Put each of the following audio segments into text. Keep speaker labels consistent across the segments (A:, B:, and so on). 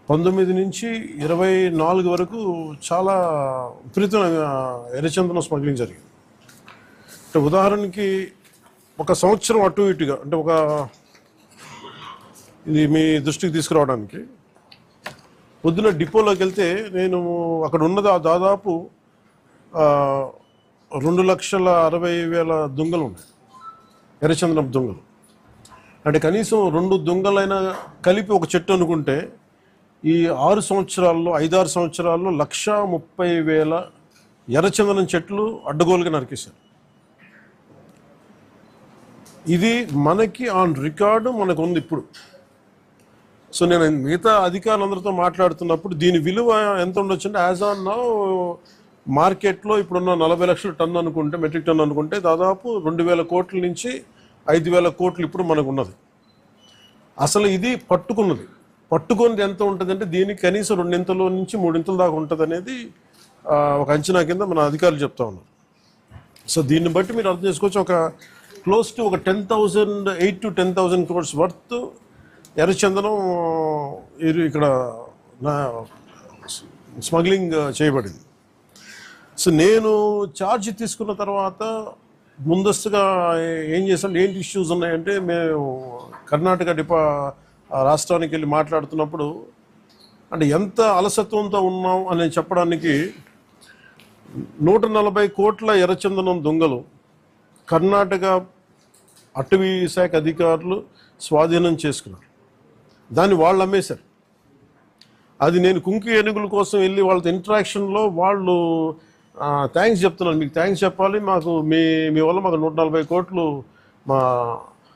A: 19 నుంచి 24 వరకు చాలా విపరీతమైన ఎర్రచందనం స్మగ్లింగ్ జరిగింది. అంటే ఉదాహరణకి ఒక సంవత్సరం అటు ఇటుగా అంటే ఇది మీ దృష్టికి తీసుకురావడానికి పొద్దున డిపోలోకి వెళ్తే నేను అక్కడ ఉన్నది దాదాపు 2,60,60,000 దుంగలు ఉన్నాయి, ఎర్రచందనం దుంగలు. అంటే కనీసం 2 దుంగలైనా కలిపి ఒక చెట్టు అనుకుంటే ఈ 6 సంవత్సరాల్లో 5-6 సంవత్సరాల్లో 1,30,000 ఎర్రచందనం చెట్లు అడ్డగోలుగా నరికేశారు. ఇది మనకి ఆన్ రికార్డు మనకు ఉంది ఇప్పుడు. సో నేను మిగతా అధికారులందరితో మాట్లాడుతున్నప్పుడు దీని విలువ ఎంత ఉండొచ్చు అంటే యాజ్ ఆన్ నౌ మార్కెట్లో ఇప్పుడున్న 40 లక్షల టన్ను అనుకుంటే, మెట్రిక్ టన్ అనుకుంటే దాదాపు 2,000 కోట్ల నుంచి 5,000 కోట్లు ఇప్పుడు మనకు ఉన్నది. అసలు ఇది పట్టుకున్నది ఎంత ఉంటుందంటే దీనికి కనీసం 2 నుంచి 3 దాకా ఉంటుంది అనేది ఒక అంచనా కింద మన అధికారులు చెప్తా ఉన్నారు. సో దీన్ని బట్టి మీరు అర్థం చేసుకోవచ్చు, ఒక క్లోజ్ టు ఒక 8,000 to 10,000 crores వర్త్ ఎర్రచందనం ఇక్కడ స్మగ్లింగ్ చేయబడింది. సో నేను ఛార్జ్ తీసుకున్న తర్వాత ముందస్తుగా ఏం చేసాం, ఏంటి ఇష్యూస్ ఉన్నాయంటే మేము కర్ణాటక రాష్ట్రానికి వెళ్ళి మాట్లాడుతున్నప్పుడు అంటే ఎంత అలసత్వంతో ఉన్నాం అని చెప్పడానికి 140 కోట్ల ఎర్రచందనం దొంగలు కర్ణాటక అటవీ శాఖ అధికారులు స్వాధీనం చేసుకున్నారు. దాన్ని వాళ్ళు అమ్మేశారు. అది నేను కుంకి ఏనుగుల కోసం వెళ్ళి వాళ్ళతో ఇంటరాక్షన్లో వాళ్ళు థ్యాంక్స్ చెప్తున్నాను, మీకు థ్యాంక్స్ చెప్పాలి, మాకు మీ వల్ల మాకు 140 కోట్లు మా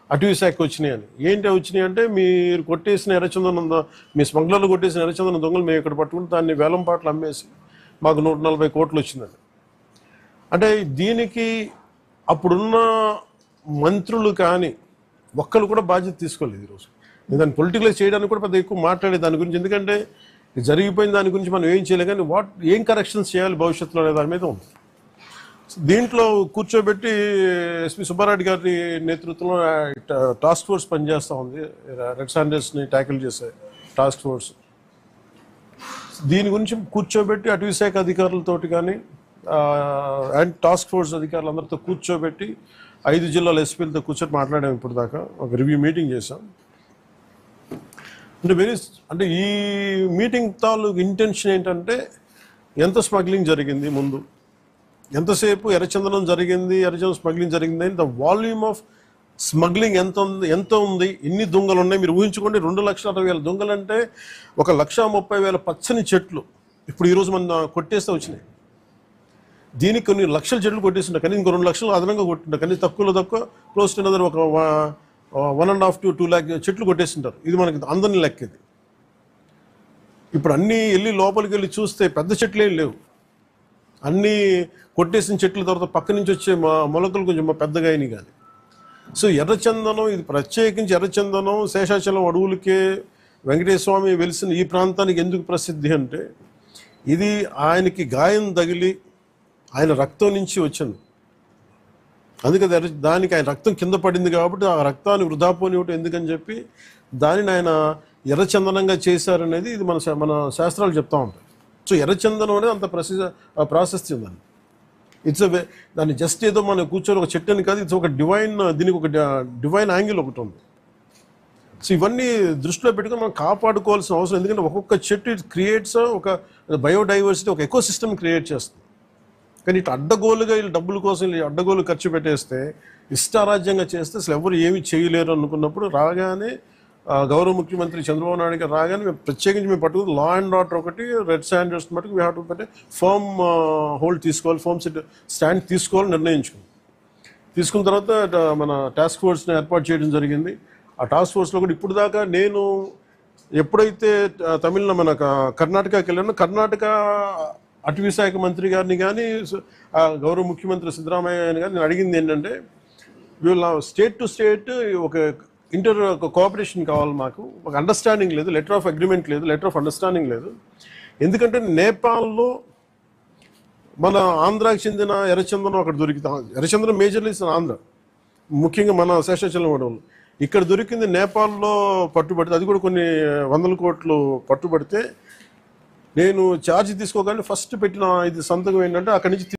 A: అటవీ శాఖకి వచ్చినాయి అని. ఏంటి వచ్చినాయి అంటే మీరు కొట్టేసిన ఎర్రచందనం, మీ స్మగ్లర్లు కొట్టేసిన ఎర్రచందనం దొంగలు మేము ఇక్కడ పట్టుకుని దాన్ని వేలం పాటలు అమ్మేసి మాకు 140 కోట్లు వచ్చిందండి. అంటే దీనికి అప్పుడున్న మంత్రులు కానీ ఒక్కరు కూడా బాధ్యత తీసుకోలేదు ఈరోజు. దాన్ని పొలిటికలైజ్ చేయడానికి కూడా పెద్ద ఎక్కువ మాట్లాడే దాని గురించి, ఎందుకంటే జరిగిపోయిన దాని గురించి మనం ఏం చేయలేం, కానీ ఏం కరెక్షన్స్ చేయాలి భవిష్యత్తులో అనే దాని మీద ఉంది. దీంట్లో కూర్చోబెట్టి ఎస్పీ సుబ్బారెడ్డి గారి నేతృత్వంలో టాస్క్ ఫోర్స్ పనిచేస్తూ ఉంది, రెడ్ శాండర్స్ని ట్యాకిల్ చేసే టాస్క్ ఫోర్స్. దీని గురించి కూర్చోబెట్టి అటవీ శాఖ అధికారులతోటి కానీ అండ్ టాస్క్ ఫోర్స్ అధికారులందరితో కూర్చోబెట్టి 5 జిల్లాల ఎస్పీలతో కూర్చొని మాట్లాడాము. ఇప్పుడు దాకా ఒక రివ్యూ మీటింగ్ చేశాం. అంటే ఈ మీటింగ్ తాలూకు ఇంటెన్షన్ ఏంటంటే ఎంత స్మగ్లింగ్ జరిగింది, ముందు ఎంతసేపు ఎర్రచందనం జరిగింది, ఎర్రచందనం స్మగ్లింగ్ జరిగింది, ద వాల్యూమ్ ఆఫ్ స్మగ్లింగ్ ఎంత ఉంది, ఎన్ని దొంగలు ఉన్నాయి మీరు ఊహించుకోండి. 2,60,000 దొంగలు అంటే 1,30,000 పచ్చని చెట్లు ఇప్పుడు ఈరోజు మన కొట్టేస్తే వచ్చినాయి. దీనికి కొన్ని లక్షల చెట్లు కొట్టేస్తుంటాయి, కానీ ఇంకో 2 లక్షలు అదనంగా కొట్టింటారు, కానీ తక్కువ క్లోజ్ టు అనదర్ ఒక 1.5 to 2 lakh చెట్లు కొట్టేస్తుంటారు. ఇది మనకి అందరినీ లెక్కేది. ఇప్పుడు అన్నీ వెళ్ళి లోపలికి వెళ్ళి చూస్తే పెద్ద చెట్లు ఏం లేవు, అన్నీ కొట్టేసిన చెట్ల తర్వాత పక్క నుంచి వచ్చే మొలకలు కొంచెం పెద్దగా అయినాయి కానీ. సో ఎర్రచందనం ఇది ప్రత్యేకించి ఎర్రచందనం శేషాచలం అడవులకే వెంకటేశ్వర స్వామి వెలిసిన ఈ ప్రాంతానికి ఎందుకు ప్రసిద్ధి అంటే ఇది ఆయనకి గాయం తగిలి ఆయన రక్తం నుంచి వచ్చింది. అందుకే దానికి ఆయన రక్తం కింద పడింది కాబట్టి ఆ రక్తాన్ని వృధా పోనివ్వటం ఎందుకని చెప్పి దానిని ఆయన ఎర్రచందనంగా చేశారనేది ఇది మన శాస్త్రాలు చెప్తా ఉంటాయి. సో ఎర్రచందనం అనేది అంత ప్రాశస్త్యం దాన్ని. దాన్ని జస్ట్ ఏదో మనం కూర్చొని ఒక చెట్టు అని కాదు, ఇది ఒక దీనికి ఒక డివైన్ యాంగిల్ ఒకటి ఉంది. సో ఇవన్నీ దృష్టిలో పెట్టుకుని మనం కాపాడుకోవాల్సిన అవసరం, ఎందుకంటే ఒక్కొక్క చెట్టు ఇట్ క్రియేట్స్ ఒక బయోడైవర్సిటీ, ఒక ఎకో సిస్టమ్ క్రియేట్ చేస్తుంది. కానీ ఇటు అడ్డగోలుగా వీళ్ళు డబ్బుల కోసం అడ్డగోలు ఖర్చు పెట్టేస్తే, ఇష్టారాజ్యంగా చేస్తే అసలు ఎవరు ఏమి చేయలేరు అనుకున్నప్పుడు రాగానే గౌరవ ముఖ్యమంత్రి చంద్రబాబు నాయుడు గారు రాగానే మేము ప్రత్యేకించి మేము పట్టుకుని లా అండ్ ఆర్డర్ ఒకటి, రెడ్ శాండర్స్ మటుకు వీ హ్యావ్ టు పెట్టి ఫర్మ్ హోల్డ్ తీసుకోవాలి, ఫర్మ్ స్టాండ్ తీసుకోవాలని తీసుకున్న తర్వాత మన టాస్క్ ఫోర్స్ని ఏర్పాటు చేయడం జరిగింది. ఆ టాస్క్ ఫోర్స్లో కూడా ఇప్పుడు దాకా నేను ఎప్పుడైతే మన కర్ణాటకకి వెళ్ళానో, కర్ణాటక అటవీ శాఖ మంత్రి గారిని కానీ గౌరవ ముఖ్యమంత్రి సిద్ధరామయ్య గారిని కానీ నేను అడిగింది ఏంటంటే, వీళ్ళ స్టేట్ టు స్టేట్ ఒక కోఆపరేషన్ కావాలి, మాకు ఒక అండర్స్టాండింగ్ లేదు, లెటర్ ఆఫ్ అగ్రిమెంట్ లేదు, లెటర్ ఆఫ్ అండర్స్టాండింగ్ లేదు. ఎందుకంటే నేపాల్లో మన ఆంధ్రాకి చెందిన ఎర్రచందనం అక్కడ దొరికితే, ఎర్రచందనం మేజర్లీ ఆంధ్ర, ముఖ్యంగా మన శేషాచలం అడవులు, ఇక్కడ దొరికింది నేపాల్లో పట్టుబడితే, అది కూడా కొన్ని 100 కోట్లు పట్టుబడితే నేను ఛార్జ్ తీసుకోగానే ఫస్ట్ పెట్టిన ఇది సంతకం ఏంటంటే అక్కడి నుంచి